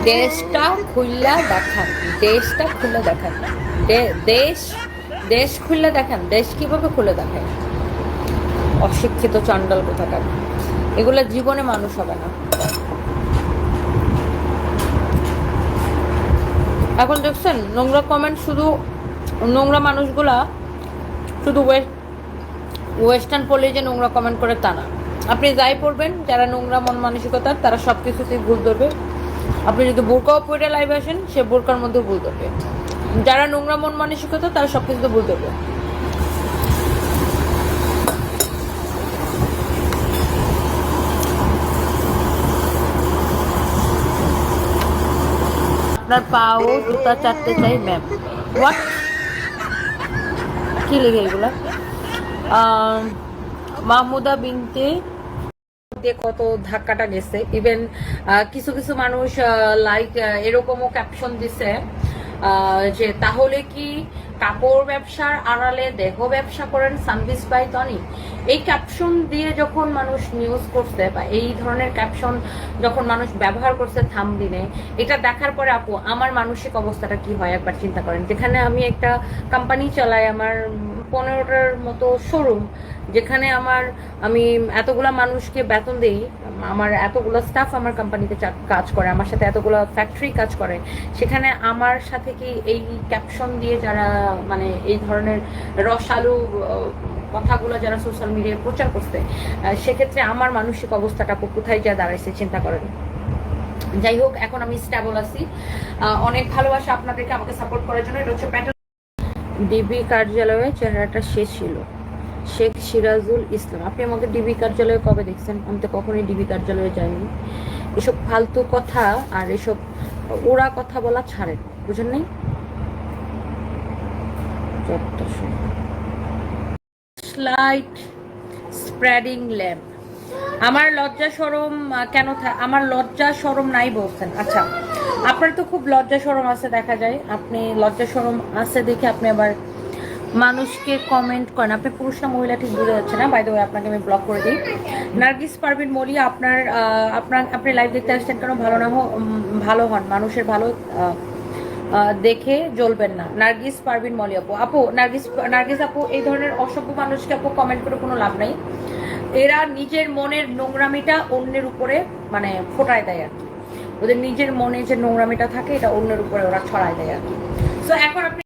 দেশটা খুললা দেখান, দেশটা খুলে দেখান, দেশ দেশ খুলে দেখান, দেশ কিভাবে খুলে দেখায়? অশিক্ষিত চান্ডাল কোথাকার, এগুলো জীবনে মানুষ হবে না। এখন দেখছেন নোংরা কমেন্ট, শুধু নোংরা মানুষগুলা শুধু ওয়েস্টার্ন পড়লে যে নোংরা কমেন্ট করে তা না। আপনি যাই পড়বেন, যারা নোংরা মন মানসিকতার তারা সব কিছুতেই ভুল ধরবে। আপনি যদি বোরকাও পরে লাইভে আসেন, সে বোরকার মধ্যেও ভুল ধরবে। যারা নোংরা মন মানসিকতা তারা সব কিছুতে ভুল ধরবে। আপনার পাও জুতা চাটতে চাই ম্যাম। হোয়াট, কি লিখে এগুলা? মাহমুদা বিনতে দিয়ে কত ধাক্কাটা গেছে। ইভেন কিছু কিছু মানুষ লাইক এরকমও ক্যাপশন দিছে যে তাহলে কি কাপড় ব্যবসার আড়ালে দেহ ব্যবসা করেন সানভিস বাই তনি। এই ক্যাপশন দিয়ে যখন মানুষ নিউজ করছে বা এই ধরনের ক্যাপশন যখন মানুষ ব্যবহার করছে থাম্বনেইলে, এটা দেখার পরে আপু আমার মানসিক অবস্থাটা কি হয় একবার চিন্তা করেন। যেখানে আমি একটা কোম্পানি চালাই, আমার 15টার মতো শোরুম, যেখানে আমি এতগুলা মানুষকে বেতন দেই, আমার এতগুলো স্টাফ আমার কোম্পানিতে কাজ করে, আমার সাথে এতগুলো ফ্যাক্টরি কাজ করে, সেখানে আমার সাথে কি এই ক্যাপশন দিয়ে যারা মানে এই ধরনের রসালো কথাগুলো যারা সোশ্যাল মিডিয়ায় প্রচার করছে, সেক্ষেত্রে আমার মানসিক অবস্থাটা কোথায় যা দাঁড়াইছে চিন্তা করেন। যাই হোক, এখন আমি স্টেবল আছি। অনেক ভালোবাসা আপনাদেরকে আমাকে সাপোর্ট করার জন্য। এটা হচ্ছে ডিবি কার্যালয়ে চেহারাটা শেষ ছিল, শেখ সিরাজুল ইসলাম। আপনি আমাকে ডিবি কার্যালয়ে কবে দেখছেন? আমি তো কখনোই ডিবি কার্যালয়ে যাইনি। এসব ফালতু কথা আর এসব ওরা কথা বলা ছাড়েন, বুঝেন নাই? Slight spreading lamp. আমার লজ্জা শরম কেন? আমার লজ্জা শরম নাই বলছেন? আচ্ছা, আপনার তো খুব লজ্জা শরম আছে দেখা যায়। আপনি লজ্জা শরম আছে দেখে আপনি আবার মানুষকে কমেন্ট করেন। আপনি পুরুষ না মহিলা ঠিক বুঝে যাচ্ছে না। বাই দ্য ওয়ে, আপনাকে আমি ব্লক করে দিই। নার্গিস পারভিন মলিয়া, আপনি লাইভ দেখতে আসছেন কেন? ভালো হন, মানুষের ভালো দেখে জ্বলবেন না। নার্গিস পারভিন মলি আপু নার্গিস আপু, এই ধরনের অসভ্য মানুষকে আপু কমেন্ট করে কোনো লাভ নাই। এরা নিজের মনের নোংরামিটা অন্যের উপরে মানে ফোটায় দেয় আর কি। ওদের নিজের মনে যে নোংরামিটা থাকে এটা অন্যের উপরে ওরা ছড়ায় দেয় আর কি। সো এখন আপনি